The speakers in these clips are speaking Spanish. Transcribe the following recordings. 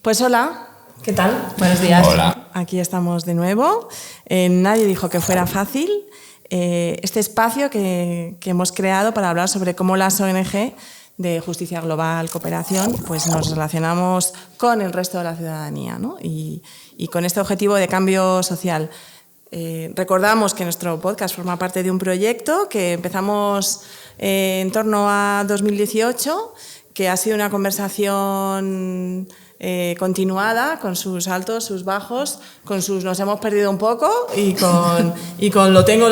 Pues hola, ¿qué tal? Buenos días. Hola. Aquí estamos de nuevo. Nadie dijo que fuera fácil. Este espacio que hemos creado para hablar sobre cómo las ONG de justicia global, cooperación, pues nos relacionamos con el resto de la ciudadanía, ¿no? y con este objetivo de cambio social. Recordamos que nuestro podcast forma parte de un proyecto que empezamos en torno a 2018, que ha sido una conversación continuada, con sus altos, sus bajos, con sus nos hemos perdido un poco y con lo tengo,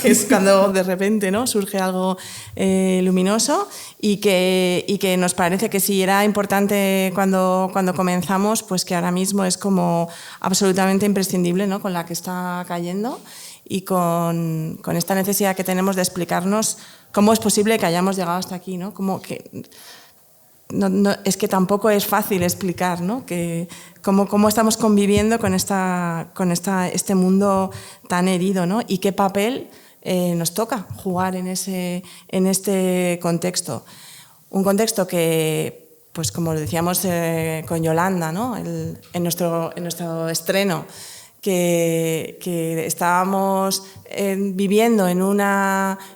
que es cuando de repente, ¿no?, surge algo luminoso y que nos parece que sí era importante cuando comenzamos, pues que ahora mismo es como absolutamente imprescindible, ¿no?, con la que está cayendo y con esta necesidad que tenemos de explicarnos cómo es posible que hayamos llegado hasta aquí, ¿no? Como que no, es que tampoco es fácil explicar, ¿no?, que cómo estamos conviviendo con este mundo tan herido, ¿no?, y qué papel nos toca jugar en este contexto. Un contexto que, pues como lo decíamos con Yolanda, ¿no?, en nuestro estreno, que estábamos viviendo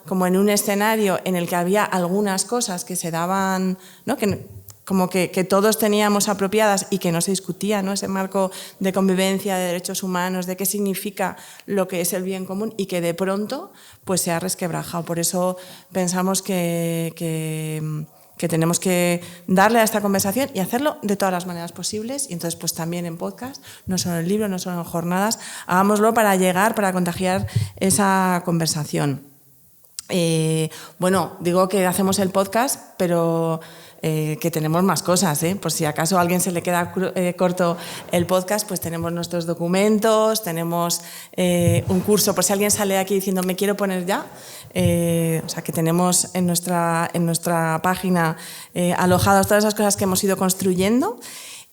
como en un escenario en el que había algunas cosas que se daban, ¿no?, que todos teníamos apropiadas y que no se discutía, ¿no?, ese marco de convivencia, de derechos humanos, de qué significa lo que es el bien común y que de pronto pues se ha resquebrajado. Por eso pensamos que tenemos que darle a esta conversación y hacerlo de todas las maneras posibles, y entonces pues también en podcast, no solo en libros, no solo en jornadas, hagámoslo para contagiar esa conversación. Bueno, digo que hacemos el podcast, pero que tenemos más cosas, por si acaso a alguien se le queda corto el podcast, pues tenemos nuestros documentos, tenemos un curso, por si alguien sale aquí diciendo me quiero poner ya, o sea que tenemos en nuestra página alojadas todas esas cosas que hemos ido construyendo.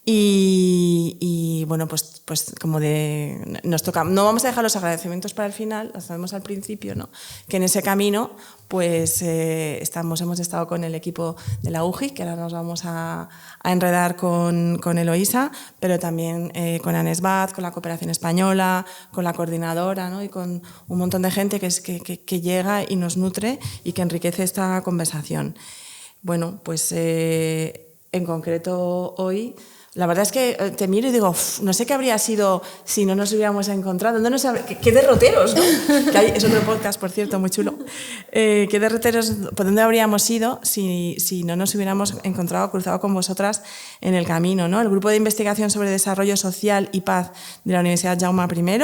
Y bueno, pues como nos toca, no vamos a dejar los agradecimientos para el final, los hacemos al principio, ¿no?, que en ese camino pues hemos estado con el equipo de la UJI, que ahora nos vamos a enredar con Eloísa, pero también con Anesbat, con la Cooperación Española, con la coordinadora, ¿no?, y con un montón de gente que llega y nos nutre y que enriquece esta conversación. Bueno, pues en concreto hoy, la verdad es que te miro y digo, no sé qué habría sido si no nos hubiéramos encontrado. ¿Qué derroteros, ¿no? Es otro podcast, por cierto, muy chulo. ¿Qué derroteros, por dónde habríamos ido si no nos hubiéramos encontrado, cruzado con vosotras en el camino, ¿no? El Grupo de Investigación sobre Desarrollo Social y Paz de la Universidad Jaume I,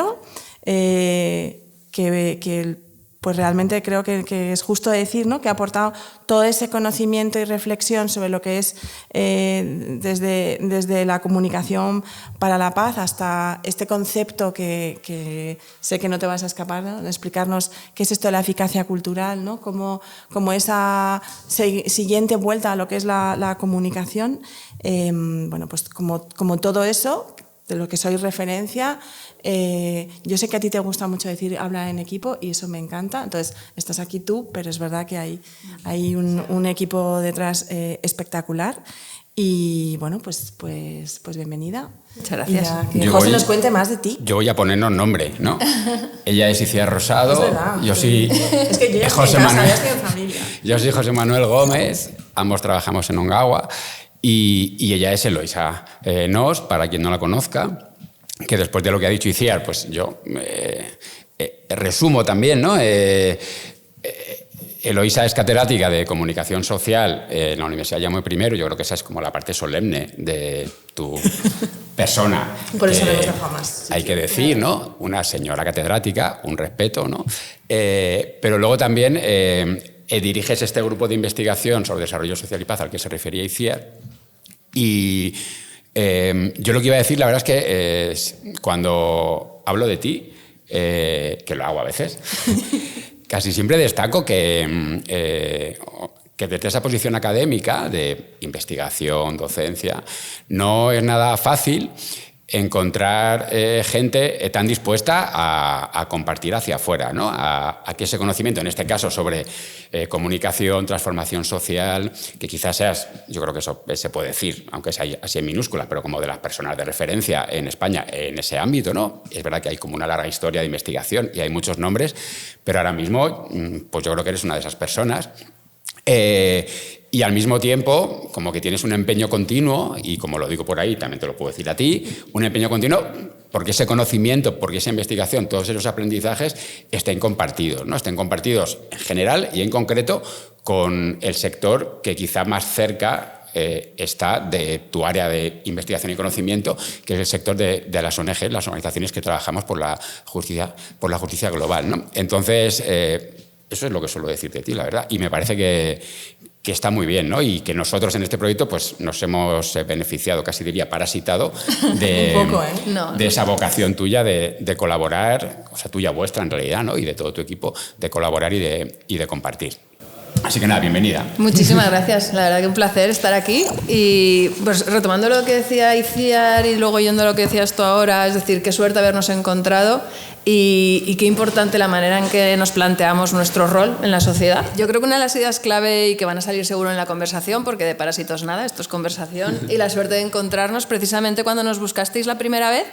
pues realmente creo que es justo decir, ¿no?, que ha aportado todo ese conocimiento y reflexión sobre lo que es desde la comunicación para la paz hasta este concepto que sé que no te vas a escapar, ¿no?, de explicarnos qué es esto de la eficacia cultural, ¿no?, como esa siguiente vuelta a lo que es la comunicación. Bueno, pues como todo eso, de lo que soy referencia. Yo sé que a ti te gusta mucho decir hablar en equipo y eso me encanta, entonces estás aquí tú, pero es verdad que hay un equipo detrás espectacular y bueno, pues bienvenida. Muchas gracias. Y que José nos cuente más de ti. Yo voy a ponernos nombre, ¿no? Ella es Iciar Rosado, Es verdad, yo soy es que yo ya José estoy en casa, Manuel, ya estoy en familia. Yo soy José Manuel Gómez, ambos trabajamos en Ongawa y ella es Eloísa Nos, para quien no la conozca, que después de lo que ha dicho Iciar, pues yo resumo también, ¿no? Eloísa es catedrática de Comunicación Social en la Universidad Jaume I. Yo creo que esa es como la parte solemne de tu persona. Por eso no hemos dejado más. Hay que decir, ¿no? Una señora catedrática, un respeto, ¿no? Pero luego también diriges este grupo de investigación sobre desarrollo social y paz al que se refería Iciar. Y yo lo que iba a decir, la verdad es que cuando hablo de ti, que lo hago a veces, casi siempre destaco que desde esa posición académica de investigación, docencia, no es nada fácil encontrar gente tan dispuesta a compartir hacia afuera, ¿no? A que ese conocimiento, en este caso sobre comunicación, transformación social, que quizás seas, yo creo que eso se puede decir, aunque sea así en minúscula, pero como de las personas de referencia en España en ese ámbito, ¿no? Es verdad que hay como una larga historia de investigación y hay muchos nombres, pero ahora mismo pues yo creo que eres una de esas personas. Y al mismo tiempo, como que tienes un empeño continuo, y como lo digo por ahí, también te lo puedo decir a ti, un empeño continuo porque ese conocimiento, porque esa investigación, todos esos aprendizajes estén compartidos, ¿no? Estén compartidos en general y en concreto con el sector que quizá más cerca está de tu área de investigación y conocimiento, que es el sector de las ONG, las organizaciones que trabajamos por la justicia global, ¿no? Entonces, eso es lo que suelo decir de ti, la verdad, y me parece que está muy bien, ¿no? Y que nosotros en este proyecto pues, nos hemos beneficiado, casi diría parasitado, de, un poco, de esa vocación tuya de colaborar, o sea, tuya vuestra en realidad, ¿no? Y de todo tu equipo, de colaborar y de compartir. Así que nada, bienvenida. Muchísimas gracias, la verdad que un placer estar aquí. Y pues retomando lo que decía Itziar y luego yendo a lo que decías tú ahora, es decir, qué suerte habernos encontrado y qué importante la manera en que nos planteamos nuestro rol en la sociedad. Yo creo que una de las ideas clave y que van a salir seguro en la conversación, porque de parásitos nada, esto es conversación, y la suerte de encontrarnos precisamente cuando nos buscasteis la primera vez,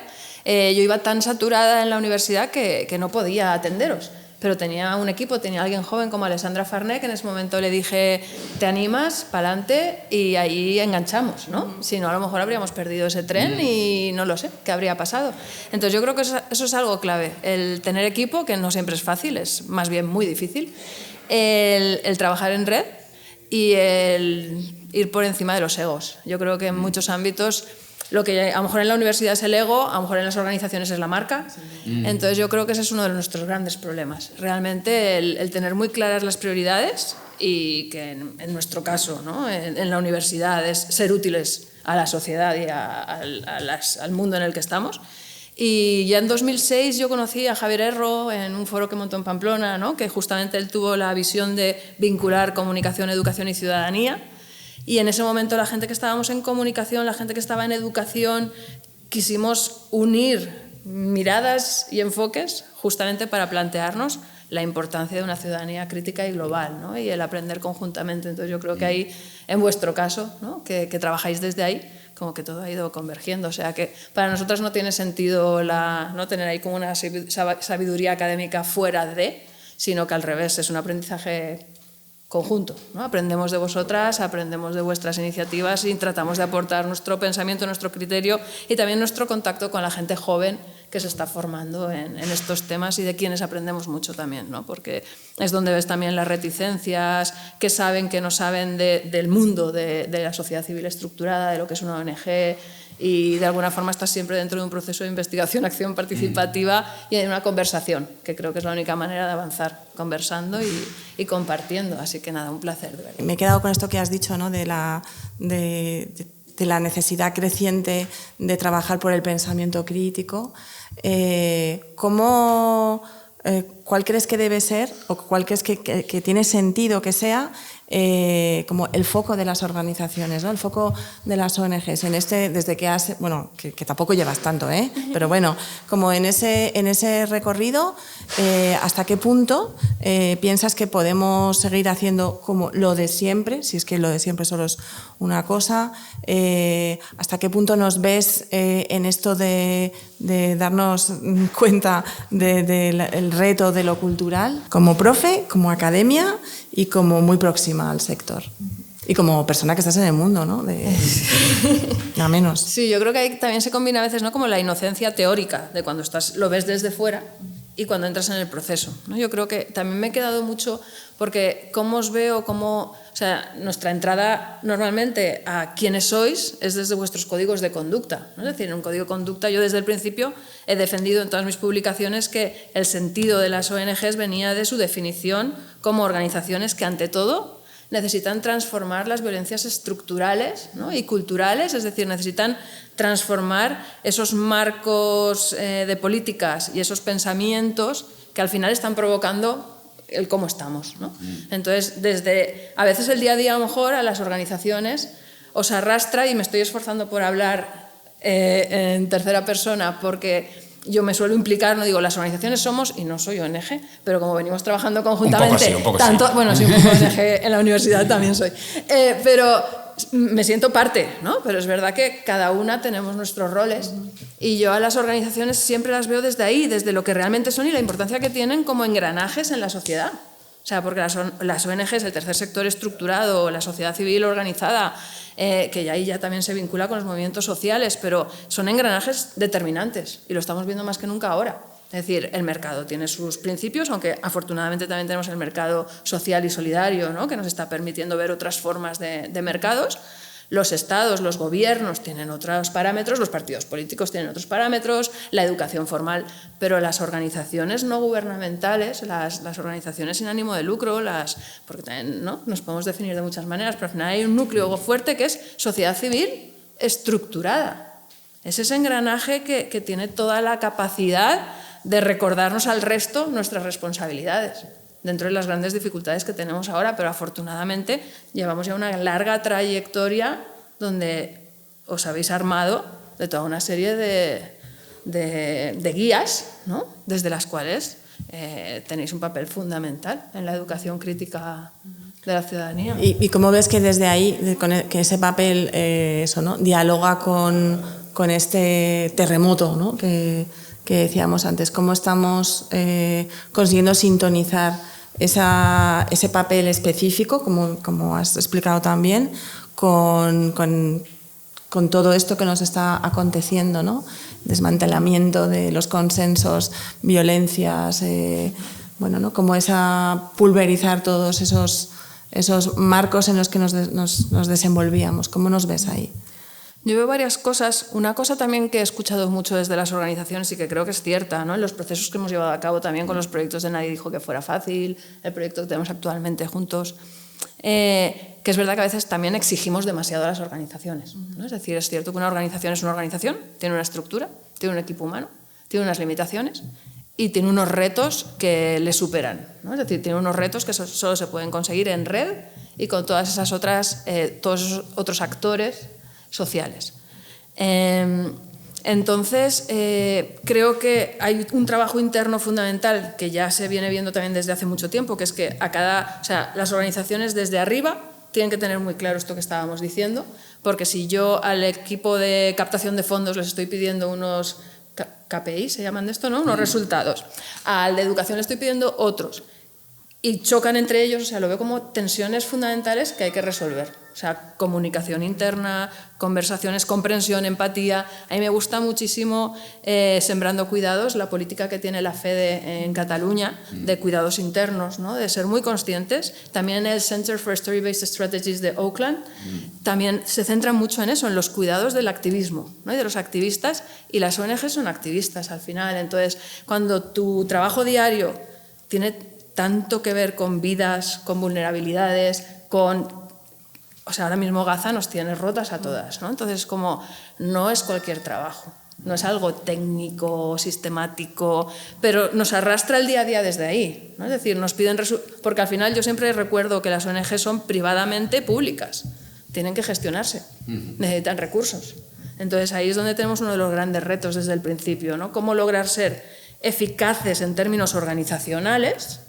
yo iba tan saturada en la universidad que no podía atenderos. Pero tenía un equipo, tenía alguien joven como Alessandra Farné, que en ese momento le dije, ¿te animas? Pa'lante, y ahí enganchamos, ¿no? Si no, a lo mejor habríamos perdido ese tren y no lo sé, ¿qué habría pasado? Entonces yo creo que eso es algo clave, el tener equipo, que no siempre es fácil, es más bien muy difícil, el trabajar en red y el ir por encima de los egos. Yo creo que en muchos ámbitos lo que a lo mejor en la universidad es el ego, a lo mejor en las organizaciones es la marca. Entonces yo creo que ese es uno de nuestros grandes problemas. Realmente el tener muy claras las prioridades y que en nuestro caso, ¿no? en la universidad es ser útiles a la sociedad y al mundo en el que estamos. Y ya en 2006 yo conocí a Javier Erro en un foro que montó en Pamplona, ¿no? Que justamente él tuvo la visión de vincular comunicación, educación y ciudadanía. Y en ese momento la gente que estábamos en comunicación, la gente que estaba en educación, quisimos unir miradas y enfoques justamente para plantearnos la importancia de una ciudadanía crítica y global, ¿no? Y el aprender conjuntamente. Entonces yo creo que ahí, en vuestro caso, ¿no? que trabajáis desde ahí, como que todo ha ido convergiendo. O sea que para nosotros no tiene sentido no tener ahí como una sabiduría académica fuera de, sino que al revés, es un aprendizaje conjunto, ¿no? Aprendemos de vosotras, aprendemos de vuestras iniciativas y tratamos de aportar nuestro pensamiento, nuestro criterio y también nuestro contacto con la gente joven que se está formando en estos temas y de quienes aprendemos mucho también, ¿no? Porque es donde ves también las reticencias, qué saben, qué no saben del mundo de la sociedad civil estructurada, de lo que es una ONG, y de alguna forma estás siempre dentro de un proceso de investigación, acción participativa y en una conversación, que creo que es la única manera de avanzar, conversando y compartiendo. Así que nada, un placer, de verdad. Me he quedado con esto que has dicho, ¿no? de la necesidad creciente de trabajar por el pensamiento crítico. ¿Cuál crees que debe ser o cuál crees que tiene sentido que sea como el foco de las organizaciones, ¿no? El foco de las ONGs desde que has, bueno, que tampoco llevas tanto, pero bueno, como en ese recorrido, ¿hasta qué punto piensas que podemos seguir haciendo como lo de siempre, si es que lo de siempre solo es una cosa? ¿Hasta qué punto nos ves en esto de darnos cuenta del reto de lo cultural, como profe, como academia y como muy próxima al sector? Y como persona que estás en el mundo, ¿no? Nada menos. Sí, yo creo que ahí también se combina a veces, ¿no? Como la inocencia teórica de cuando lo ves desde fuera y cuando entras en el proceso, ¿no? Yo creo que también me he quedado mucho porque cómo os veo, o sea, nuestra entrada normalmente a quiénes sois es desde vuestros códigos de conducta, ¿no? Es decir, en un código de conducta yo desde el principio he defendido en todas mis publicaciones que el sentido de las ONGs venía de su definición como organizaciones que ante todo necesitan transformar las violencias estructurales, ¿no? y culturales, es decir, necesitan transformar esos marcos de políticas y esos pensamientos que al final están provocando el cómo estamos, ¿no? Entonces, a veces el día a día a lo mejor a las organizaciones os arrastra, y me estoy esforzando por hablar en tercera persona porque yo me suelo implicar, no digo las organizaciones somos, y no soy ONG, pero como venimos trabajando conjuntamente, un poco tanto, sí. Bueno, sí, un poco ONG en la universidad también soy, pero me siento parte, ¿no? Pero es verdad que cada una tenemos nuestros roles y yo a las organizaciones siempre las veo desde ahí, desde lo que realmente son y la importancia que tienen como engranajes en la sociedad. O sea, porque las ONGs, el tercer sector estructurado, la sociedad civil organizada, que ahí ya también se vincula con los movimientos sociales, pero son engranajes determinantes y lo estamos viendo más que nunca ahora. Es decir, el mercado tiene sus principios, aunque afortunadamente también tenemos el mercado social y solidario, ¿no? Que nos está permitiendo ver otras formas de mercados. Los estados, los gobiernos tienen otros parámetros, los partidos políticos tienen otros parámetros, la educación formal, pero las organizaciones no gubernamentales, las organizaciones sin ánimo de lucro, porque también, ¿no? Nos podemos definir de muchas maneras, pero al final hay un núcleo fuerte que es sociedad civil estructurada. Es ese engranaje que tiene toda la capacidad de recordarnos al resto nuestras responsabilidades dentro de las grandes dificultades que tenemos ahora, pero afortunadamente llevamos ya una larga trayectoria donde os habéis armado de toda una serie de guías, ¿no? Desde las cuales tenéis un papel fundamental en la educación crítica de la ciudadanía. ¿Y cómo ves que desde ahí, que ese papel ¿no? dialoga con este terremoto, ¿no? que decíamos antes? ¿Cómo estamos consiguiendo sintonizar ese papel específico, como has explicado también, con todo esto que nos está aconteciendo, ¿no? Desmantelamiento de los consensos, violencias, bueno, ¿no? Como pulverizar todos esos marcos en los que nos desenvolvíamos. ¿Cómo nos ves ahí? Yo veo varias cosas. Una cosa también que he escuchado mucho desde las organizaciones y que creo que es cierta, ¿no? En los procesos que hemos llevado a cabo también con los proyectos de Nadie dijo que fuera fácil, el proyecto que tenemos actualmente juntos, que es verdad que a veces también exigimos demasiado a las organizaciones, ¿no? Es decir, es cierto que una organización es una organización, tiene una estructura, tiene un equipo humano, tiene unas limitaciones y tiene unos retos que le superan, ¿no? Es decir, tiene unos retos que solo se pueden conseguir en red y con todas esas todos esos otros actores sociales. Entonces, creo que hay un trabajo interno fundamental que ya se viene viendo también desde hace mucho tiempo, que es que las organizaciones desde arriba tienen que tener muy claro esto que estábamos diciendo, porque si yo al equipo de captación de fondos les estoy pidiendo unos KPI, se llaman de esto, ¿no? Unos resultados, al de educación le estoy pidiendo otros, y chocan entre ellos, o sea, lo veo como tensiones fundamentales que hay que resolver. O sea, comunicación interna, conversaciones, comprensión, empatía. A mí me gusta muchísimo Sembrando Cuidados, la política que tiene la FEDE en Cataluña de cuidados internos, ¿no? De ser muy conscientes. También el Center for Story-Based Strategies de Oakland también se centra mucho en eso, en los cuidados del activismo, ¿no? Y de los activistas, y las ONG son activistas al final. Entonces, cuando tu trabajo diario tiene tanto que ver con vidas, con vulnerabilidades, o sea, ahora mismo Gaza nos tiene rotas a todas, ¿no? Entonces, no es cualquier trabajo, no es algo técnico, sistemático, pero nos arrastra el día a día desde ahí, ¿no? Es decir, nos piden porque al final yo siempre recuerdo que las ONG son privadamente públicas, tienen que gestionarse, necesitan recursos. Entonces, ahí es donde tenemos uno de los grandes retos desde el principio, ¿no? Cómo lograr ser eficaces en términos organizacionales,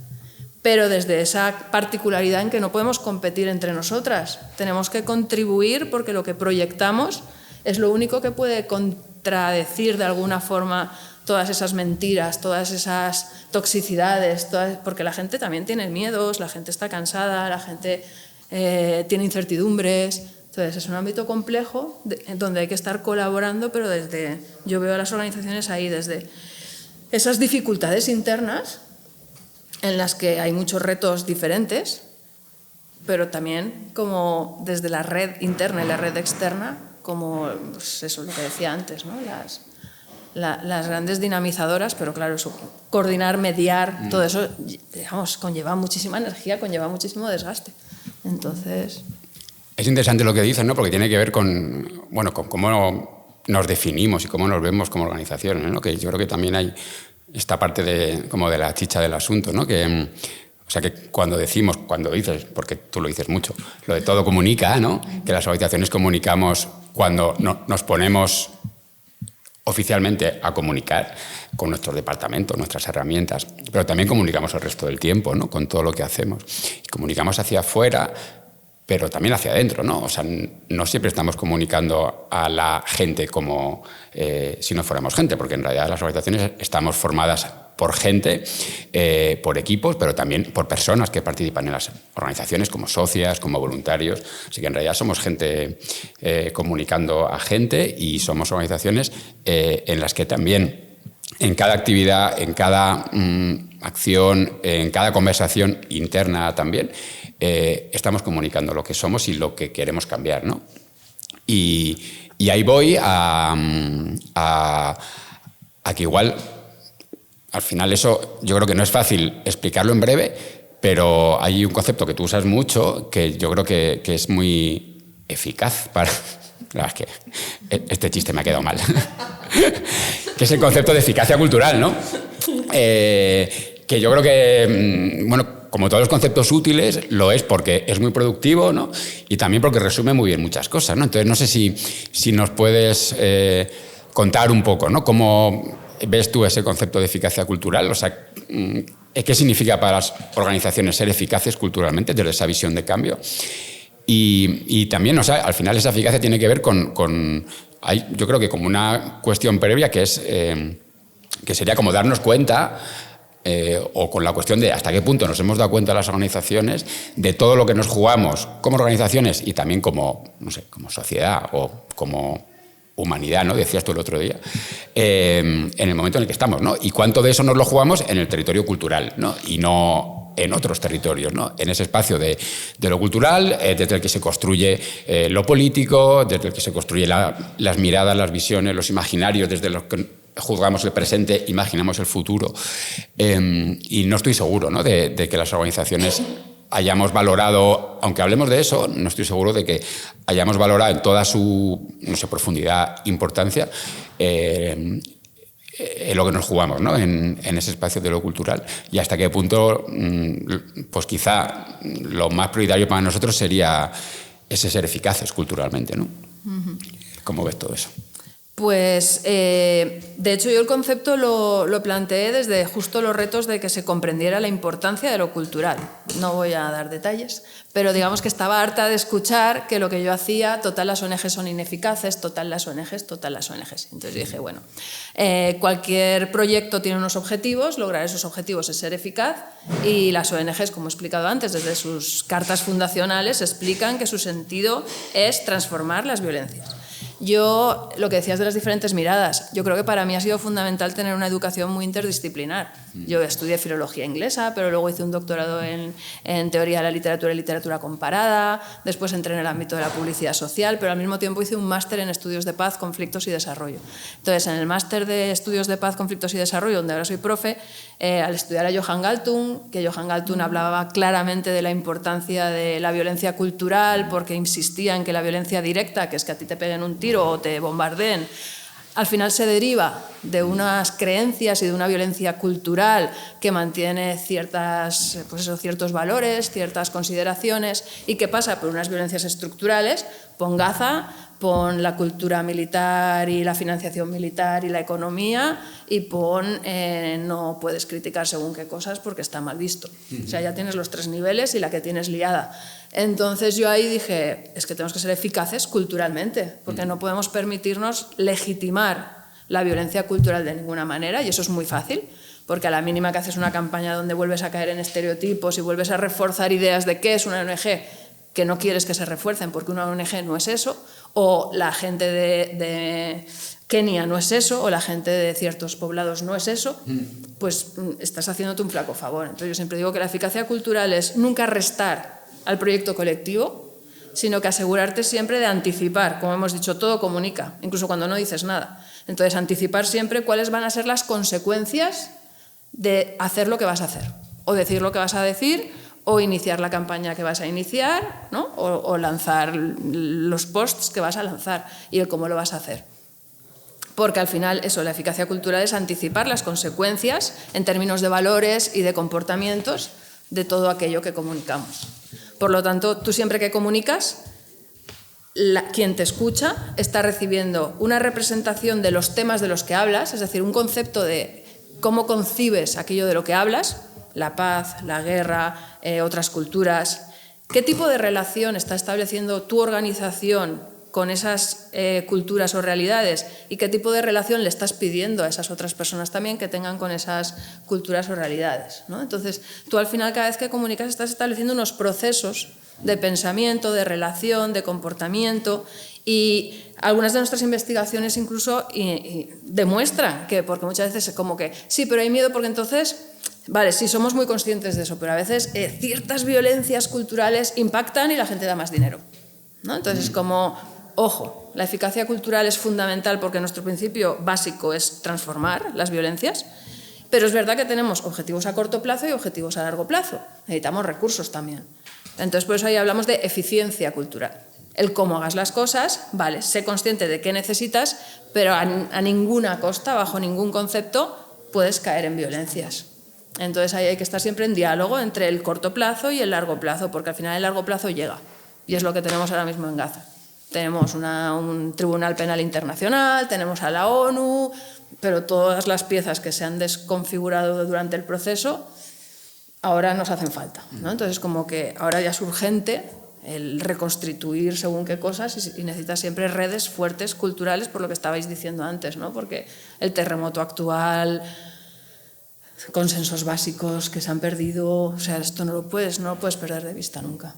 pero desde esa particularidad en que no podemos competir entre nosotras. Tenemos que contribuir porque lo que proyectamos es lo único que puede contradecir de alguna forma todas esas mentiras, todas esas toxicidades, porque la gente también tiene miedos, la gente está cansada, la gente tiene incertidumbres. Entonces es un ámbito complejo donde hay que estar colaborando, pero yo veo a las organizaciones ahí desde esas dificultades internas en las que hay muchos retos diferentes, pero también como desde la red interna y la red externa, como pues eso es lo que decía antes, ¿no? Las grandes dinamizadoras, pero claro, eso, coordinar, mediar, todo eso, digamos, conlleva muchísima energía, conlleva muchísimo desgaste. Entonces... Es interesante lo que dices, ¿no? Porque tiene que ver con cómo nos definimos y cómo nos vemos como organizaciones, ¿no? Que yo creo que también hay esta parte de la chicha del asunto, ¿no? O sea, que cuando dices, porque tú lo dices mucho, lo de todo comunica, ¿no? Que las organizaciones comunicamos cuando nos ponemos oficialmente a comunicar con nuestro departamento, nuestras herramientas, pero también comunicamos el resto del tiempo, ¿no? Con todo lo que hacemos. Y comunicamos hacia afuera, pero también hacia adentro, ¿no? O sea, no siempre estamos comunicando a la gente como si no fuéramos gente, porque en realidad las organizaciones estamos formadas por gente, por equipos, pero también por personas que participan en las organizaciones como socias, como voluntarios. Así que en realidad somos gente comunicando a gente y somos organizaciones en las que también en cada actividad, en cada acción, en cada conversación interna también, estamos comunicando lo que somos y lo que queremos cambiar, ¿no? Y ahí voy a que igual, al final eso yo creo que no es fácil explicarlo en breve, pero hay un concepto que tú usas mucho que yo creo que es muy eficaz para... La verdad es que este chiste me ha quedado mal. Que es el concepto de eficacia cultural, ¿no? Que yo creo que, bueno, como todos los conceptos útiles, lo es porque es muy productivo, ¿no? Y también porque resume muy bien muchas cosas, ¿no? Entonces, no sé si nos puedes contar un poco, ¿no? ¿Cómo ves tú ese concepto de eficacia cultural? O sea, ¿qué significa para las organizaciones ser eficaces culturalmente desde esa visión de cambio? Y también, o sea, al final esa eficacia tiene que ver hay, yo creo que como una cuestión previa que es que sería como darnos cuenta o con la cuestión de hasta qué punto nos hemos dado cuenta las organizaciones de todo lo que nos jugamos como organizaciones y también como, no sé, como sociedad o como humanidad, ¿no? Decías tú el otro día, en el momento en el que estamos, ¿no? Y cuánto de eso nos lo jugamos en el territorio cultural, ¿no? Y no en otros territorios, ¿no? En ese espacio de lo cultural, desde el que se construye lo político, desde el que se construye las miradas, las visiones, los imaginarios, desde los que juzgamos el presente, imaginamos el futuro. Y no estoy seguro, ¿no? de que las organizaciones hayamos valorado, aunque hablemos de eso, no estoy seguro de que hayamos valorado en toda su, no sé, profundidad, importancia, lo que nos jugamos, ¿no? en ese espacio de lo cultural y hasta qué punto, pues quizá lo más prioritario para nosotros sería ese ser eficaces culturalmente, ¿no? Uh-huh. ¿Cómo ves todo eso? Pues, de hecho, yo el concepto lo planteé desde justo los retos de que se comprendiera la importancia de lo cultural. No voy a dar detalles, pero digamos que estaba harta de escuchar que lo que yo hacía, total las ONGs son ineficaces, total las ONGs, total las ONGs. Entonces dije, bueno, cualquier proyecto tiene unos objetivos, lograr esos objetivos es ser eficaz y las ONGs, como he explicado antes, desde sus cartas fundacionales explican que su sentido es transformar las violencias. Yo, lo que decías de las diferentes miradas, yo creo que para mí ha sido fundamental tener una educación muy interdisciplinar. Yo estudié filología inglesa, pero luego hice un doctorado en teoría de la literatura y literatura comparada, después entré en el ámbito de la publicidad social, pero al mismo tiempo hice un máster en estudios de paz, conflictos y desarrollo. Entonces, en el máster de estudios de paz, conflictos y desarrollo, donde ahora soy profe, al estudiar a Johan Galtung, que Johan Galtung hablaba claramente de la importancia de la violencia cultural, porque insistía en que la violencia directa, que es que a ti te peguen un tiro o te bombardeen, al final se deriva de unas creencias y de una violencia cultural que mantiene ciertos valores, ciertas consideraciones y que pasa por unas violencias estructurales. Pon Gaza, pon la cultura militar y la financiación militar y la economía y pon no puedes criticar según qué cosas porque está mal visto. O sea, ya tienes los tres niveles y la que tienes liada. Entonces yo ahí dije, es que tenemos que ser eficaces culturalmente, porque no podemos permitirnos legitimar la violencia cultural de ninguna manera, y eso es muy fácil, porque a la mínima que haces una campaña donde vuelves a caer en estereotipos y vuelves a reforzar ideas de qué es una ONG que no quieres que se refuercen porque una ONG no es eso, o la gente de Kenia no es eso, o la gente de ciertos poblados no es eso, pues estás haciéndote un flaco favor. Entonces yo siempre digo que la eficacia cultural es nunca restar al proyecto colectivo, sino que asegurarte siempre de anticipar. Como hemos dicho, todo comunica, incluso cuando no dices nada. Entonces, anticipar siempre cuáles van a ser las consecuencias de hacer lo que vas a hacer, o decir lo que vas a decir, o iniciar la campaña que vas a iniciar, ¿no? o lanzar los posts que vas a lanzar y el cómo lo vas a hacer. Porque al final, eso, la eficacia cultural es anticipar las consecuencias en términos de valores y de comportamientos de todo aquello que comunicamos. Por lo tanto, tú siempre que comunicas, quien te escucha está recibiendo una representación de los temas de los que hablas, es decir, un concepto de cómo concibes aquello de lo que hablas, la paz, la guerra, otras culturas, qué tipo de relación está estableciendo tu organización con esas culturas o realidades y qué tipo de relación le estás pidiendo a esas otras personas también que tengan con esas culturas o realidades, ¿no? Entonces, tú al final cada vez que comunicas estás estableciendo unos procesos de pensamiento, de relación, de comportamiento, y algunas de nuestras investigaciones incluso demuestran que, porque muchas veces es como que sí, pero hay miedo porque entonces, vale, sí, somos muy conscientes de eso, pero a veces ciertas violencias culturales impactan y la gente da más dinero, ¿no? Entonces es como, ojo, la eficacia cultural es fundamental porque nuestro principio básico es transformar las violencias, pero es verdad que tenemos objetivos a corto plazo y objetivos a largo plazo, necesitamos recursos también. Entonces, por eso ahí hablamos de eficiencia cultural. El cómo hagas las cosas, vale, sé consciente de qué necesitas, pero a ninguna costa, bajo ningún concepto, puedes caer en violencias. Entonces, ahí hay que estar siempre en diálogo entre el corto plazo y el largo plazo, porque al final el largo plazo llega. Y es lo que tenemos ahora mismo en Gaza. Tenemos un Tribunal Penal Internacional, tenemos a la ONU, pero todas las piezas que se han desconfigurado durante el proceso ahora nos hacen falta, ¿no? Entonces, como que ahora ya es urgente el reconstituir según qué cosas y necesitas siempre redes fuertes culturales, por lo que estabais diciendo antes, ¿no? Porque el terremoto actual, consensos básicos que se han perdido, o sea, esto no lo puedes perder de vista nunca.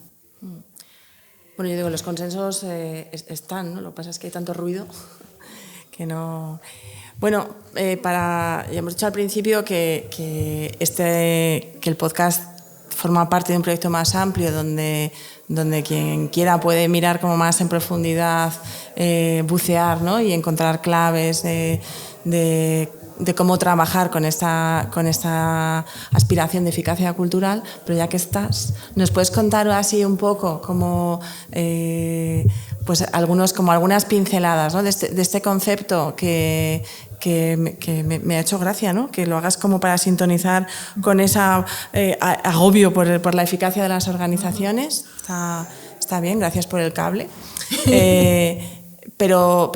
Bueno, yo digo, los consensos están, ¿no? Lo que pasa es que hay tanto ruido que no... Bueno, ya hemos dicho al principio que el podcast forma parte de un proyecto más amplio donde quien quiera puede mirar como más en profundidad, bucear, ¿no? Y encontrar claves de cómo trabajar con esta aspiración de eficacia cultural. Pero ya que estás, ¿nos puedes contar así un poco como pues algunas pinceladas, ¿no? de este concepto que me ha hecho gracia, ¿no? Que lo hagas como para sintonizar con ese agobio por la eficacia de las organizaciones? Está bien, gracias por el cable. Pero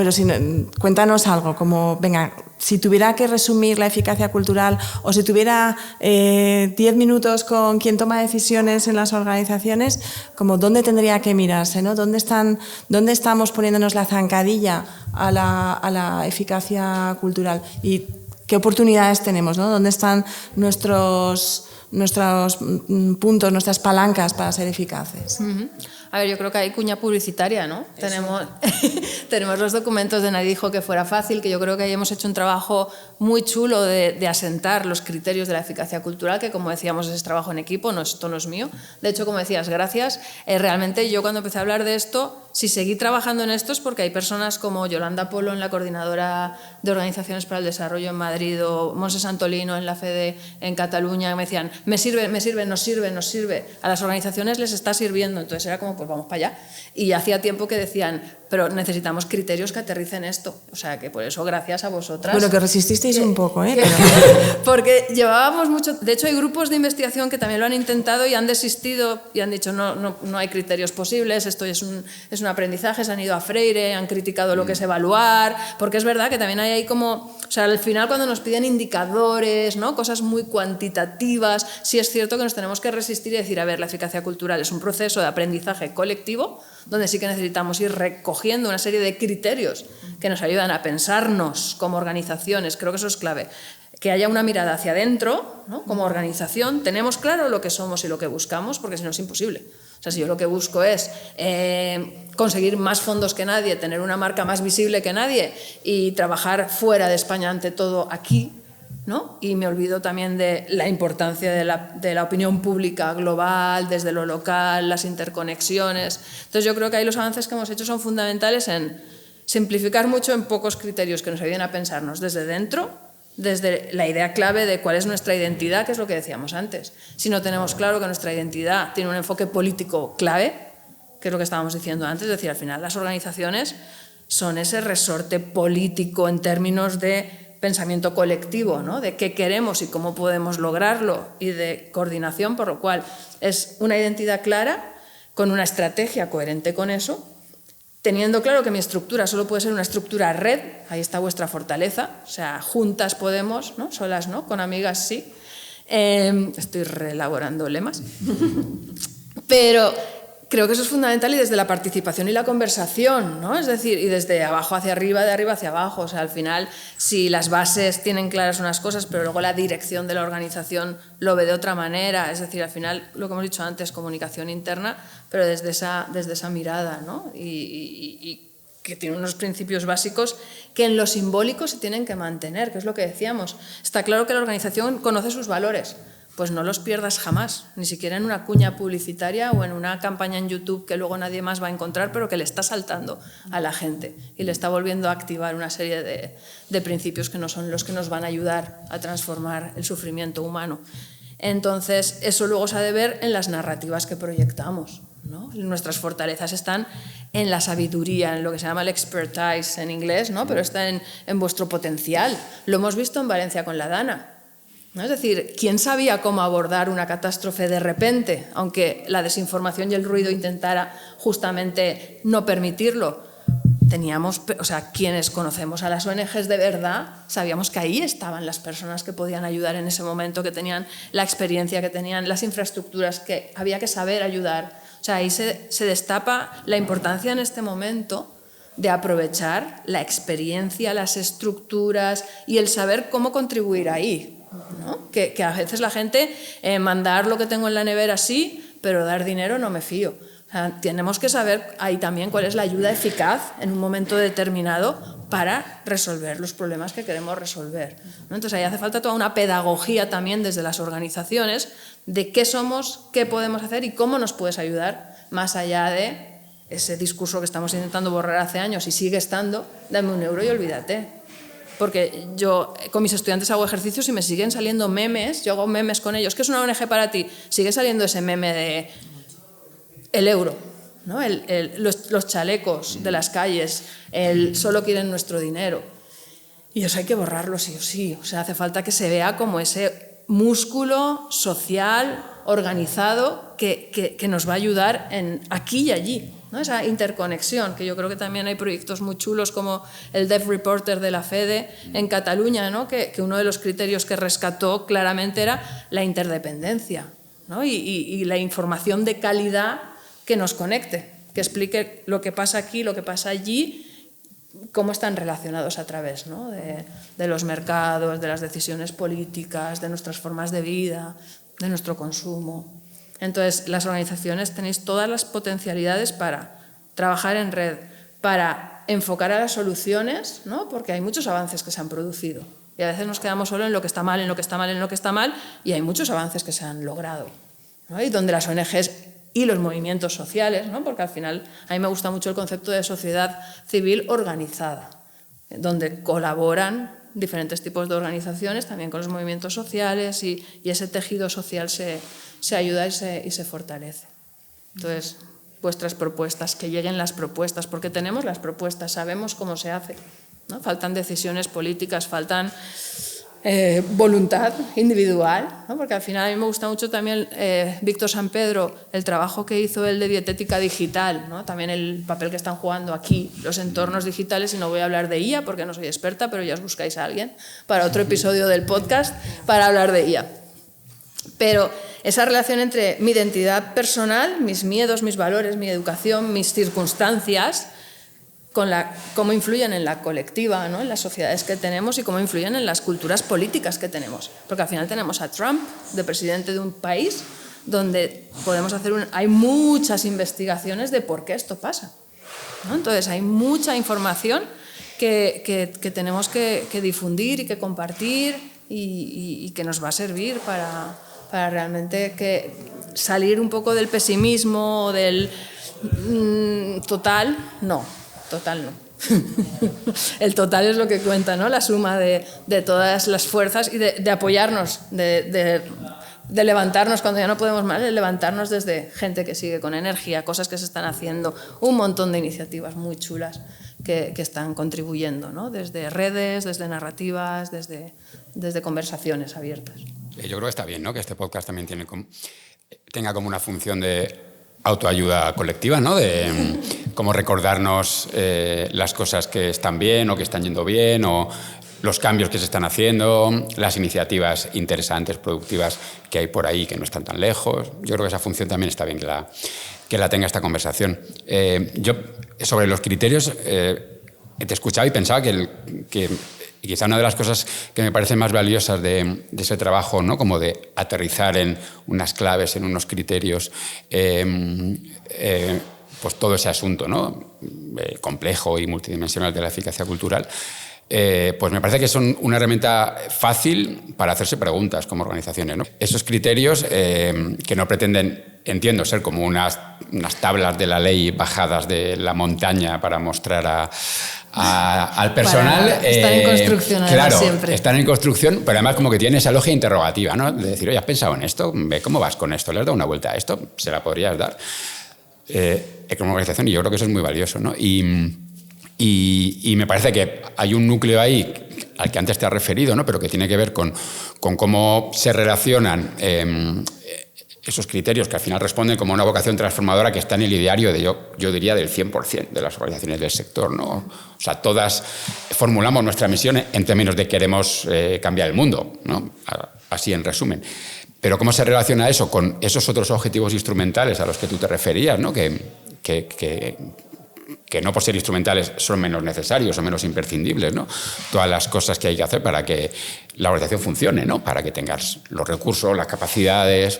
cuéntanos algo, como, venga, si tuviera que resumir la eficacia cultural o si tuviera 10 minutos con quien toma decisiones en las organizaciones, como dónde tendría que mirarse, ¿no? ¿Dónde estamos poniéndonos la zancadilla a la eficacia cultural? ¿Y qué oportunidades tenemos, ¿no? ¿Dónde están nuestros puntos, nuestras palancas para ser eficaces? Uh-huh. A ver, yo creo que hay cuña publicitaria, ¿no? Tenemos los documentos de Nadie dijo que fuera fácil, que yo creo que ahí hemos hecho un trabajo muy chulo de asentar los criterios de la eficacia cultural, que como decíamos es trabajo en equipo, esto no es mío. De hecho, como decías, gracias. Realmente yo cuando empecé a hablar de esto, si seguí trabajando en esto es porque hay personas como Yolanda Polo en la Coordinadora de Organizaciones para el Desarrollo en Madrid o Montse Santolino en la FEDE en Cataluña, que me decían, me sirve, nos sirve. A las organizaciones les está sirviendo, entonces era como, pues vamos para allá. Y hacía tiempo que decían, pero necesitamos criterios que aterricen esto. O sea, que por eso, gracias a vosotras. Bueno, que resististeis un poco, ¿eh? Porque llevábamos mucho... De hecho, hay grupos de investigación que también lo han intentado y han desistido y han dicho, no hay criterios posibles, esto es un aprendizaje, se han ido a Freire, han criticado lo que es evaluar, porque es verdad que también hay ahí como... O sea, al final cuando nos piden indicadores, ¿no? Cosas muy cuantitativas, sí es cierto que nos tenemos que resistir y decir, a ver, la eficacia cultural es un proceso de aprendizaje colectivo, donde sí que necesitamos ir recogiendo una serie de criterios que nos ayudan a pensarnos como organizaciones. Creo que eso es clave. Que haya una mirada hacia adentro, ¿no? Como organización, tenemos claro lo que somos y lo que buscamos, porque si no es imposible. O sea, si yo lo que busco es conseguir más fondos que nadie, tener una marca más visible que nadie y trabajar fuera de España ante todo aquí, ¿no? Y me olvido también de la importancia de la opinión pública global, desde lo local, las interconexiones. Entonces yo creo que ahí los avances que hemos hecho son fundamentales en simplificar mucho en pocos criterios que nos ayuden a pensarnos desde dentro, desde la idea clave de cuál es nuestra identidad, que es lo que decíamos antes. Si no tenemos claro que nuestra identidad tiene un enfoque político clave, que es lo que estábamos diciendo antes, es decir, al final las organizaciones son ese resorte político en términos de pensamiento colectivo, ¿no? De qué queremos y cómo podemos lograrlo y de coordinación, por lo cual es una identidad clara, con una estrategia coherente con eso teniendo claro que mi estructura solo puede ser una estructura red, ahí está vuestra fortaleza, o sea, juntas podemos, ¿no? Solas no, con amigas sí. Estoy reelaborando lemas. Pero creo que eso es fundamental, y desde la participación y la conversación, ¿no? Es decir, y desde abajo hacia arriba, de arriba hacia abajo. O sea, al final, si las bases tienen claras unas cosas, pero luego la dirección de la organización lo ve de otra manera, es decir, al final, lo que hemos dicho antes, comunicación interna, pero desde esa mirada, ¿no? Y que tiene unos principios básicos que en lo simbólico se tienen que mantener, que es lo que decíamos. Está claro que la organización conoce sus valores, pues no los pierdas jamás, ni siquiera en una cuña publicitaria o en una campaña en YouTube que luego nadie más va a encontrar, pero que le está saltando a la gente y le está volviendo a activar una serie de principios que no son los que nos van a ayudar a transformar el sufrimiento humano. Entonces, eso luego se ha de ver en las narrativas que proyectamos, ¿no? Nuestras fortalezas están en la sabiduría, en lo que se llama el expertise en inglés, ¿no? Pero está en vuestro potencial. Lo hemos visto en Valencia con la Dana, ¿no? Es decir, ¿quién sabía cómo abordar una catástrofe de repente, aunque la desinformación y el ruido intentara justamente no permitirlo? Teníamos, o sea, quienes conocemos a las ONGs de verdad, sabíamos que ahí estaban las personas que podían ayudar en ese momento, que tenían la experiencia, que tenían las infraestructuras, que había que saber ayudar. O sea, ahí se destapa la importancia en este momento de aprovechar la experiencia, las estructuras y el saber cómo contribuir ahí, ¿no? Que a veces la gente, mandar lo que tengo en la nevera sí, pero dar dinero no me fío. O sea, tenemos que saber ahí también cuál es la ayuda eficaz en un momento determinado para resolver los problemas que queremos resolver, ¿no? Entonces ahí hace falta toda una pedagogía también desde las organizaciones de qué somos, qué podemos hacer y cómo nos puedes ayudar, más allá de ese discurso que estamos intentando borrar hace años y sigue estando, dame €1 y olvídate. Porque yo con mis estudiantes hago ejercicios y me siguen saliendo memes, yo hago memes con ellos. ¿Qué es una ONG para ti? Sigue saliendo ese meme de el euro, ¿no? Los chalecos de las calles, solo quieren nuestro dinero. Y eso hay que borrarlo sí o sí. O sea, hace falta que se vea como ese músculo social, organizado, que nos va a ayudar aquí y allí, ¿no? Esa interconexión, que yo creo que también hay proyectos muy chulos como el Dev Reporter de la FEDE en Cataluña, ¿no? Que uno de los criterios que rescató claramente era la interdependencia, ¿no? y la información de calidad que nos conecte, que explique lo que pasa aquí, lo que pasa allí, cómo están relacionados a través, ¿no? de los mercados, de las decisiones políticas, de nuestras formas de vida, de nuestro consumo. Entonces, las organizaciones tenéis todas las potencialidades para trabajar en red, para enfocar a las soluciones, ¿no? Porque hay muchos avances que se han producido y a veces nos quedamos solo en lo que está mal, en lo que está mal, en lo que está mal, y hay muchos avances que se han logrado, ¿no? Y donde las ONGs y los movimientos sociales, ¿no? Porque al final a mí me gusta mucho el concepto de sociedad civil organizada, donde colaboran diferentes tipos de organizaciones, también con los movimientos sociales, y ese tejido social se ayuda y se fortalece. Entonces, vuestras propuestas, que lleguen las propuestas, porque tenemos las propuestas, sabemos cómo se hace, ¿no? Faltan decisiones políticas, faltan voluntad individual, ¿no? Porque al final a mí me gusta mucho también Víctor Sampedro, el trabajo que hizo él de dietética digital, ¿no? También el papel que están jugando aquí los entornos digitales, y no voy a hablar de IA porque no soy experta, pero ya os buscáis a alguien para otro episodio del podcast para hablar de IA. Pero esa relación entre mi identidad personal, mis miedos, mis valores, mi educación, mis circunstancias, con cómo influyen en la colectiva, ¿no? En las sociedades que tenemos, y cómo influyen en las culturas políticas que tenemos. Porque al final tenemos a Trump de presidente de un país donde podemos hacer hay muchas investigaciones de por qué esto pasa, ¿no? Entonces hay mucha información que tenemos que difundir y que compartir, y que nos va a servir para realmente salir un poco del pesimismo o del total, no. Total no. El total es lo que cuenta, ¿no? La suma de todas las fuerzas y de apoyarnos, de levantarnos cuando ya no podemos más, de levantarnos desde gente que sigue con energía, cosas que se están haciendo, un montón de iniciativas muy chulas que están contribuyendo, ¿no? Desde redes, desde narrativas, desde conversaciones abiertas. Yo creo que está bien, ¿no? Que este podcast también tenga como una función de autoayuda colectiva, ¿no? como recordarnos las cosas que están bien o que están yendo bien, o los cambios que se están haciendo, las iniciativas interesantes, productivas que hay por ahí que no están tan lejos. Yo creo que esa función también está bien que la tenga esta conversación. Yo, sobre los criterios, te escuchaba y pensaba que quizá una de las cosas que me parecen más valiosas de ese trabajo, ¿no? Como de aterrizar en unas claves, en unos criterios, pues todo ese asunto, ¿no? Complejo y multidimensional de la eficacia cultural, pues me parece que son una herramienta fácil para hacerse preguntas como organizaciones, ¿no? Esos criterios que no pretenden, entiendo, ser como unas tablas de la ley bajadas de la montaña para mostrar al personal. Están en construcción, claro, siempre. Están en construcción, pero además como que tiene esa lógica interrogativa, ¿no? De decir, oye, ¿has pensado en esto? ¿Cómo vas con esto? ¿Le has dado una vuelta a esto? ¿Se la podrías dar? Como organización, y yo creo que eso es muy valioso, ¿no? Y me parece que hay un núcleo ahí al que antes te has referido, ¿no? Pero que tiene que ver con cómo se relacionan esos criterios que al final responden como una vocación transformadora que está en el ideario de, yo diría, del 100% de las organizaciones del sector, ¿no? O sea, todas formulamos nuestra misión en términos de queremos cambiar el mundo, ¿no? Así en resumen. Pero ¿cómo se relaciona eso con esos otros objetivos instrumentales a los que tú te referías, ¿no? Que no por ser instrumentales son menos necesarios o menos imprescindibles, ¿no? Todas las cosas que hay que hacer para que la organización funcione, ¿no? Para que tengas los recursos, las capacidades.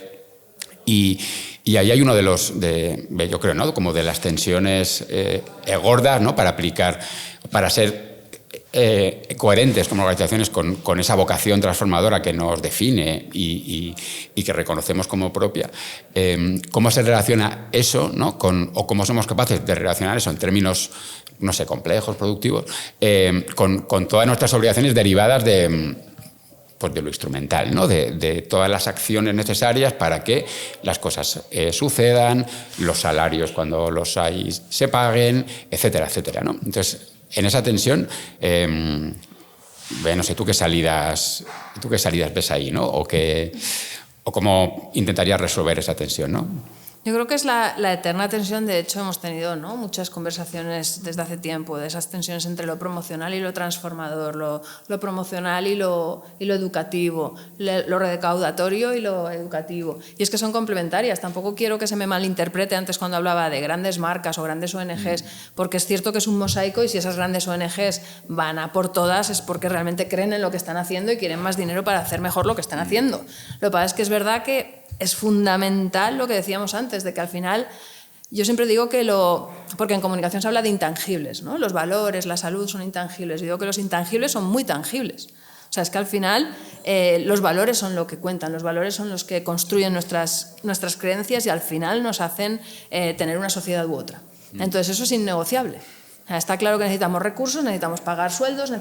Y ahí hay uno de los, yo creo, ¿no? Como de las tensiones gordas, ¿no? Para aplicar, para ser coherentes como organizaciones con esa vocación transformadora que nos define y que reconocemos como propia. ¿Cómo se relaciona eso, ¿no? O cómo somos capaces de relacionar eso en términos, no sé, complejos, productivos, con todas nuestras obligaciones derivadas de lo instrumental, ¿no? De todas las acciones necesarias para que las cosas sucedan, los salarios cuando los hay se paguen, etcétera, etcétera, ¿no? Entonces, en esa tensión, no sé, ¿tú qué salidas ves ahí, ¿no? O cómo intentarías resolver esa tensión, ¿no? Yo creo que es la eterna tensión. De hecho, hemos tenido, ¿no? muchas conversaciones desde hace tiempo de esas tensiones entre lo promocional y lo transformador, lo promocional y lo educativo, lo recaudatorio y lo educativo. Y es que son complementarias. Tampoco quiero que se me malinterprete antes cuando hablaba de grandes marcas o grandes ONGs, porque es cierto que es un mosaico y si esas grandes ONGs van a por todas es porque realmente creen en lo que están haciendo y quieren más dinero para hacer mejor lo que están haciendo. Lo que pasa es que es verdad que es fundamental lo que decíamos antes, de que al final, yo siempre digo que porque en comunicación se habla de intangibles, ¿no? Los valores, la salud son intangibles. Yo digo que los intangibles son muy tangibles. O sea, es que al final los valores son lo que cuentan, los valores son los que construyen nuestras creencias y al final nos hacen tener una sociedad u otra. Entonces eso es innegociable. Está claro que necesitamos recursos, necesitamos pagar sueldos,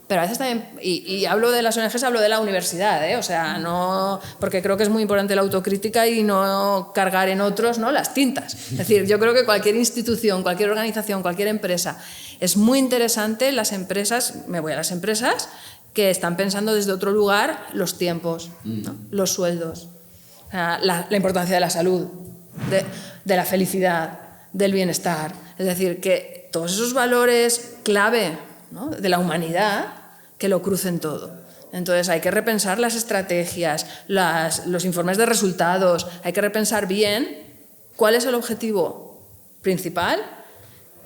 pero a veces también, y hablo de las ONGs, hablo de la universidad, o sea, no, porque creo que es muy importante la autocrítica y no cargar en otros, ¿no? las tintas. Es decir, yo creo que cualquier institución, cualquier organización, cualquier empresa, es muy interesante las empresas, me voy a las empresas, que están pensando desde otro lugar los tiempos, ¿no? Los sueldos, la importancia de la salud, de la felicidad, del bienestar. Es decir, que todos esos valores clave, ¿no? de la humanidad, que lo crucen todo. Entonces hay que repensar las estrategias, los informes de resultados, hay que repensar bien cuál es el objetivo principal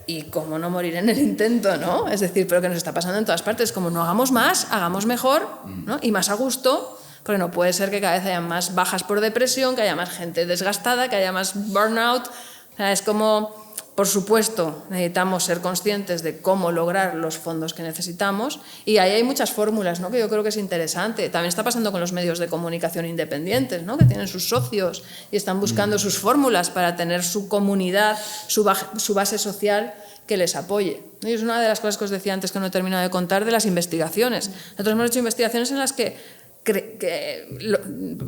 y cómo no morir en el intento, ¿no? Es decir, pero que nos está pasando en todas partes, como no hagamos más, hagamos mejor, ¿no? y más a gusto, porque no puede ser que cada vez haya más bajas por depresión, que haya más gente desgastada, que haya más burnout. O sea, es como... Por supuesto, necesitamos ser conscientes de cómo lograr los fondos que necesitamos y ahí hay muchas fórmulas, ¿no? que yo creo que es interesante. También está pasando con los medios de comunicación independientes, ¿no? que tienen sus socios y están buscando sus fórmulas para tener su comunidad, su base social que les apoye. Y es una de las cosas que os decía antes que no he terminado de contar de las investigaciones. Nosotros hemos hecho investigaciones en las que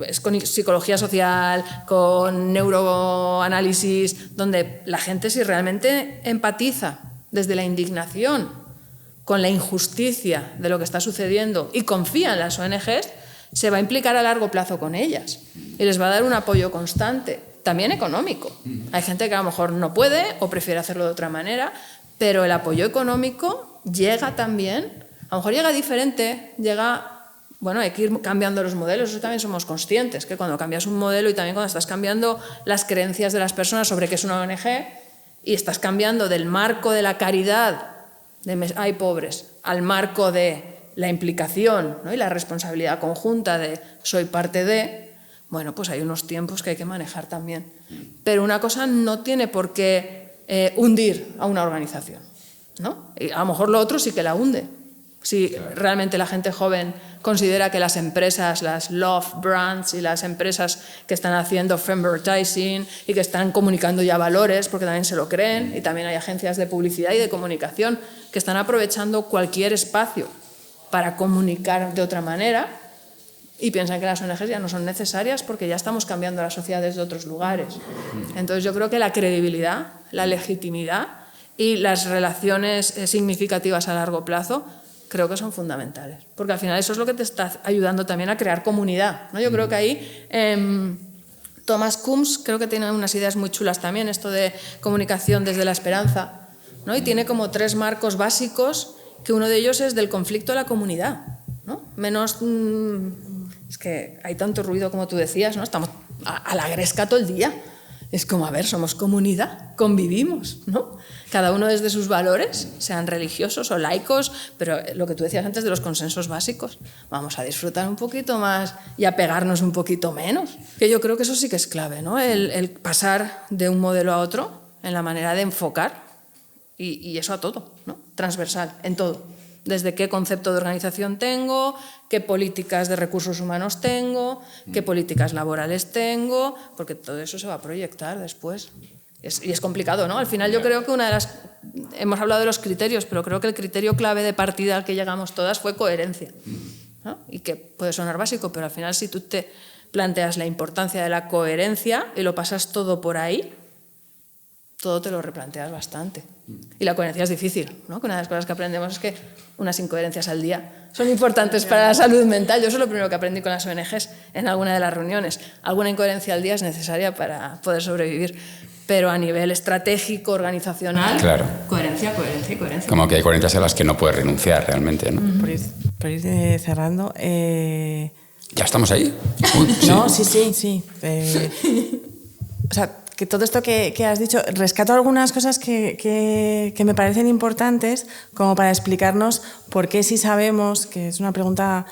es con psicología social, con neuroanálisis, donde la gente si realmente empatiza desde la indignación con la injusticia de lo que está sucediendo y confía en las ONGs, se va a implicar a largo plazo con ellas y les va a dar un apoyo constante. también económico. Hay gente que a lo mejor no puede o prefiere hacerlo de otra manera, pero el apoyo económico llega también, a lo mejor llega diferente, bueno, hay que ir cambiando los modelos, eso también somos conscientes, que cuando cambias un modelo y también cuando estás cambiando las creencias de las personas sobre qué es una ONG y estás cambiando del marco de la caridad, de hay pobres, al marco de la implicación, ¿no? Y la responsabilidad conjunta de soy parte de, bueno, pues hay unos tiempos que hay que manejar también. Pero una cosa no tiene por qué hundir a una organización, ¿no? Y a lo mejor lo otro sí que la hunde. Si realmente la gente joven considera que las empresas, las love brands y las empresas que están haciendo femvertising y que están comunicando ya valores, porque también se lo creen, y también hay agencias de publicidad y de comunicación que están aprovechando cualquier espacio para comunicar de otra manera y piensan que las ONGs ya no son necesarias porque ya estamos cambiando las sociedades de otros lugares. Entonces yo creo que la credibilidad, la legitimidad y las relaciones significativas a largo plazo creo que son fundamentales, porque al final eso es lo que te está ayudando también a crear comunidad, ¿no? Yo creo que ahí Thomas Coombs creo que tiene unas ideas muy chulas también, esto de comunicación desde la esperanza, ¿no? Y tiene como 3 marcos básicos, que uno de ellos es del conflicto a la comunidad, ¿no? Menos... es que hay tanto ruido como tú decías, ¿no? Estamos a la gresca todo el día. Es como, a ver, somos comunidad, convivimos, ¿no? Cada uno desde sus valores, sean religiosos o laicos, pero lo que tú decías antes de los consensos básicos, vamos a disfrutar un poquito más y a pegarnos un poquito menos, que yo creo que eso sí que es clave, ¿no? El pasar de un modelo a otro en la manera de enfocar y eso a todo, ¿no? Transversal, en todo. Desde qué concepto de organización tengo, qué políticas de recursos humanos tengo, qué políticas laborales tengo, porque todo eso se va a proyectar después. Y es complicado, ¿no? Al final yo creo que hemos hablado de los criterios, pero creo que el criterio clave de partida al que llegamos todas fue coherencia, ¿no? Y que puede sonar básico, pero al final si tú te planteas la importancia de la coherencia y lo pasas todo por ahí, todo te lo replanteas bastante. Y la coherencia es difícil, ¿no? Que una de las cosas que aprendemos es que unas incoherencias al día son importantes para la salud mental. Yo eso es lo primero que aprendí con las ONGs en alguna de las reuniones. Alguna incoherencia al día es necesaria para poder sobrevivir. Pero a nivel estratégico, organizacional, claro. Coherencia. Como que hay coherencias a las que no puedes renunciar realmente, ¿no? Por ir cerrando... ¿Ya estamos ahí? ¿Sí? No, sí. O sea, que todo esto que has dicho, rescato algunas cosas que me parecen importantes como para explicarnos por qué si sabemos, que es una pregunta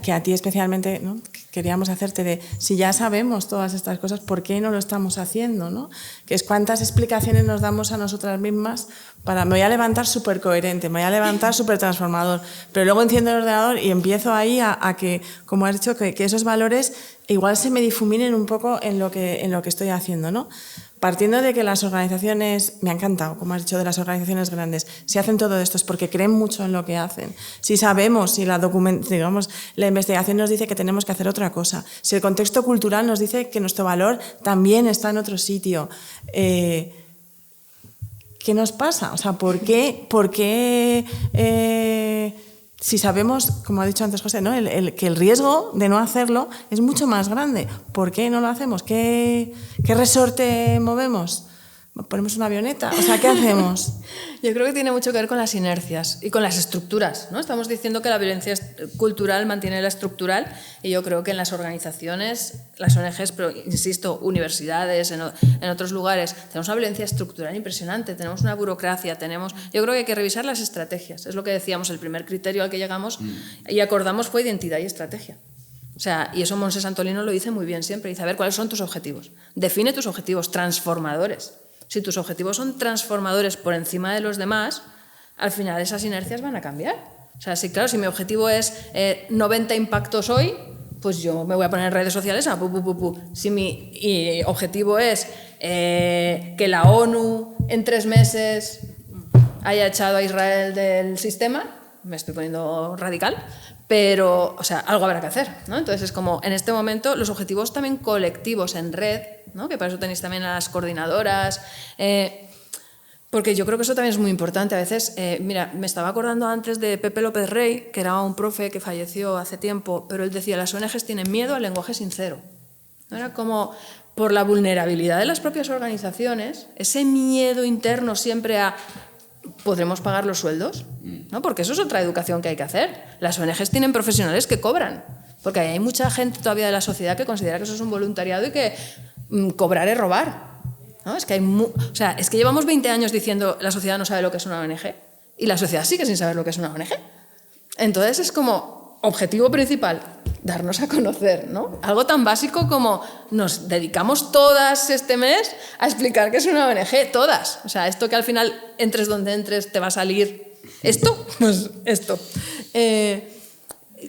que a ti especialmente, ¿no? Queríamos hacerte de si ya sabemos todas estas cosas, ¿por qué no lo estamos haciendo, ¿no? Que es cuántas explicaciones nos damos a nosotras mismas para me voy a levantar súper coherente, me voy a levantar súper transformador, pero luego enciendo el ordenador y empiezo ahí a que, como has dicho, que esos valores igual se me difuminen un poco en lo que estoy haciendo, ¿no? Partiendo de que las organizaciones, me ha encantado, como has dicho, de las organizaciones grandes, si hacen todo esto es porque creen mucho en lo que hacen. Si sabemos, si la investigación nos dice que tenemos que hacer otra cosa, si el contexto cultural nos dice que nuestro valor también está en otro sitio, ¿qué nos pasa? O sea, ¿por qué si sabemos, como ha dicho antes José, ¿no? que el riesgo de no hacerlo es mucho más grande? ¿Por qué no lo hacemos? ¿Qué resorte movemos? ¿Ponemos una avioneta? O sea, ¿qué hacemos? Yo creo que tiene mucho que ver con las inercias y con las estructuras, ¿no? Estamos diciendo que la violencia cultural mantiene la estructural y yo creo que en las organizaciones, las ONGs, pero insisto, universidades, en otros lugares, tenemos una violencia estructural impresionante, tenemos una burocracia, yo creo que hay que revisar las estrategias. Es lo que decíamos, el primer criterio al que llegamos y acordamos fue identidad y estrategia. O sea, y eso Montse Santolino lo dice muy bien siempre, dice, a ver, ¿cuáles son tus objetivos? Define tus objetivos transformadores. Si tus objetivos son transformadores por encima de los demás, al final esas inercias van a cambiar. O sea, claro, si mi objetivo es 90 impactos hoy, pues yo me voy a poner en redes sociales a Si mi objetivo es que la ONU en 3 meses haya echado a Israel del sistema, me estoy poniendo radical, pero, o sea, algo habrá que hacer, ¿no? Entonces es como, en este momento, los objetivos también colectivos en red, ¿no? Que para eso tenéis también a las coordinadoras, porque yo creo que eso también es muy importante. A veces, mira, me estaba acordando antes de Pepe López Rey, que era un profe que falleció hace tiempo, pero él decía, las ONGs tienen miedo al lenguaje sincero. ¿no? Era como por la vulnerabilidad de las propias organizaciones, ese miedo interno siempre a ¿podremos pagar los sueldos? ¿No? Porque eso es otra educación que hay que hacer. Las ONGs tienen profesionales que cobran, porque hay mucha gente todavía de la sociedad que considera que eso es un voluntariado y que cobrar es robar, ¿no? Es que es que llevamos 20 años diciendo la sociedad no sabe lo que es una ONG y la sociedad sigue sin saber lo que es una ONG. Entonces es como objetivo principal, darnos a conocer, ¿no? Algo tan básico como nos dedicamos todas este mes a explicar qué es una ONG, todas. O sea, esto que al final entres donde entres te va a salir esto, pues esto.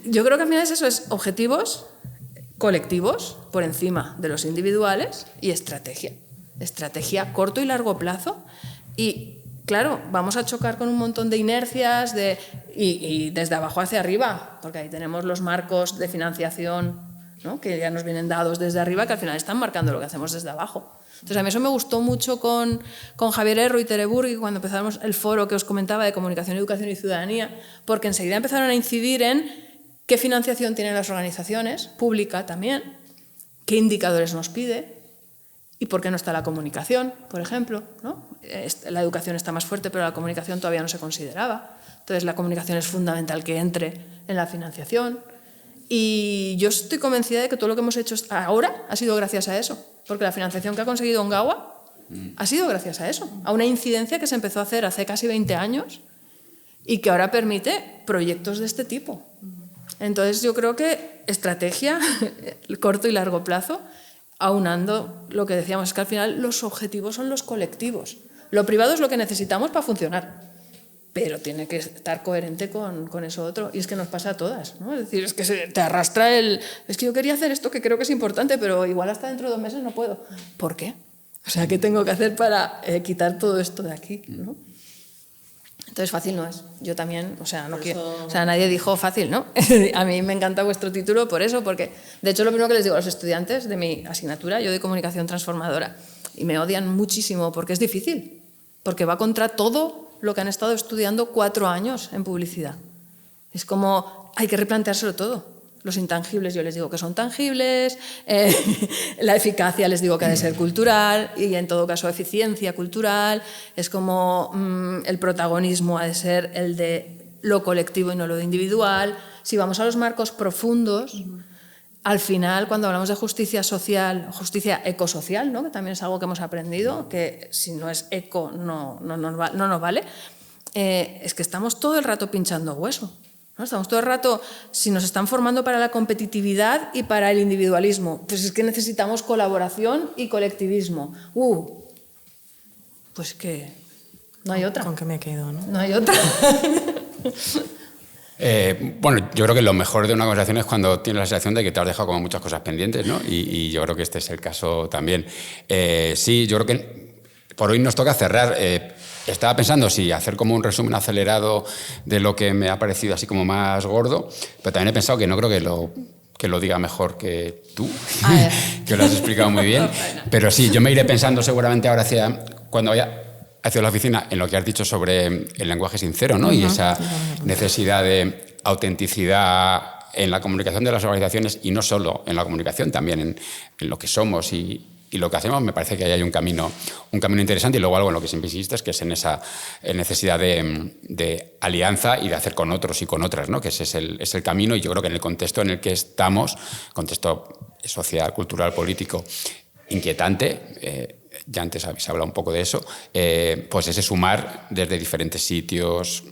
Yo creo que al final es eso, es objetivos colectivos por encima de los individuales y estrategia. Estrategia corto y largo plazo. Y claro, vamos a chocar con un montón de inercias y desde abajo hacia arriba, porque ahí tenemos los marcos de financiación, ¿no? Que ya nos vienen dados desde arriba, que al final están marcando lo que hacemos desde abajo. Entonces a mí eso me gustó mucho con Javier Erro y Tere Burgui cuando empezamos el foro que os comentaba de comunicación, educación y ciudadanía, porque enseguida empezaron a incidir en qué financiación tienen las organizaciones, pública también, qué indicadores nos pide y por qué no está la comunicación, por ejemplo, ¿no? La educación está más fuerte, pero la comunicación todavía no se consideraba. Entonces la comunicación es fundamental que entre en la financiación. Y yo estoy convencida de que todo lo que hemos hecho ahora ha sido gracias a eso, porque la financiación que ha conseguido Ongawa ha sido gracias a eso, a una incidencia que se empezó a hacer hace casi 20 años y que ahora permite proyectos de este tipo. Entonces yo creo que estrategia, corto y largo plazo, aunando lo que decíamos, es que al final los objetivos son los colectivos. Lo privado es lo que necesitamos para funcionar, pero tiene que estar coherente con eso otro. Y es que nos pasa a todas, ¿no? Es decir, es que te arrastra es que yo quería hacer esto que creo que es importante, pero igual hasta dentro de 2 meses no puedo. ¿Por qué? O sea, ¿qué tengo que hacer para quitar todo esto de aquí, ¿no? Entonces fácil no es. Yo también, o sea, no quiero, o sea, nadie dijo fácil, ¿no? A mí me encanta vuestro título por eso, porque de hecho lo primero que les digo a los estudiantes de mi asignatura, yo doy comunicación transformadora, y me odian muchísimo porque es difícil, porque va contra todo lo que han estado estudiando 4 años en publicidad. Es como, hay que replanteárselo todo. Los intangibles yo les digo que son tangibles, la eficacia les digo que ha de ser cultural y en todo caso eficiencia cultural, es como el protagonismo ha de ser el de lo colectivo y no lo individual. Si vamos a los marcos profundos, al final cuando hablamos de justicia social, justicia ecosocial, ¿no? Que también es algo que hemos aprendido, que si no es eco no nos vale, es que estamos todo el rato pinchando hueso. ¿No? Estamos todo el rato, si nos están formando para la competitividad y para el individualismo, pues es que necesitamos colaboración y colectivismo. Pues que no hay otra. ¿Con qué me quedo, no? No hay otra. Bueno, yo creo que lo mejor de una conversación es cuando tienes la sensación de que te has dejado como muchas cosas pendientes, ¿no? Y yo creo que este es el caso también. Sí, yo creo que por hoy nos toca cerrar. Estaba pensando si hacer como un resumen acelerado de lo que me ha parecido así como más gordo, pero también he pensado que no creo que lo diga mejor que tú, que lo has explicado muy bien. Pero sí, yo me iré pensando seguramente ahora cuando vaya hacia la oficina en lo que has dicho sobre el lenguaje sincero, ¿no? Y esa necesidad de autenticidad en la comunicación de las organizaciones, y no solo en la comunicación, también en lo que somos y lo que hacemos. Me parece que ahí hay un camino interesante, y luego algo en lo que siempre insistes, que es en esa necesidad de alianza y de hacer con otros y con otras, ¿no? Que ese es el camino, y yo creo que en el contexto en el que estamos, contexto social, cultural, político, inquietante, ya antes habéis hablado un poco de eso, pues ese sumar desde diferentes sitios,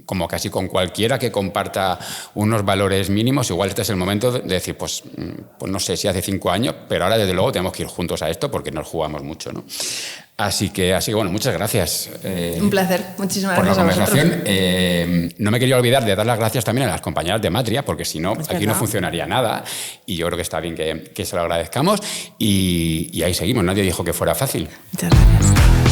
como casi con cualquiera que comparta unos valores mínimos. Igual este es el momento de decir, pues no sé si hace 5 años, pero ahora desde luego tenemos que ir juntos a esto porque nos jugamos mucho, ¿no? Así que bueno, muchas gracias. Un placer, muchísimas por gracias la conversación. No me quería olvidar de dar las gracias también a las compañeras de Matria, porque si no, aquí no funcionaría nada, y yo creo que está bien que se lo agradezcamos, y ahí seguimos. Nadie dijo que fuera fácil. Muchas gracias.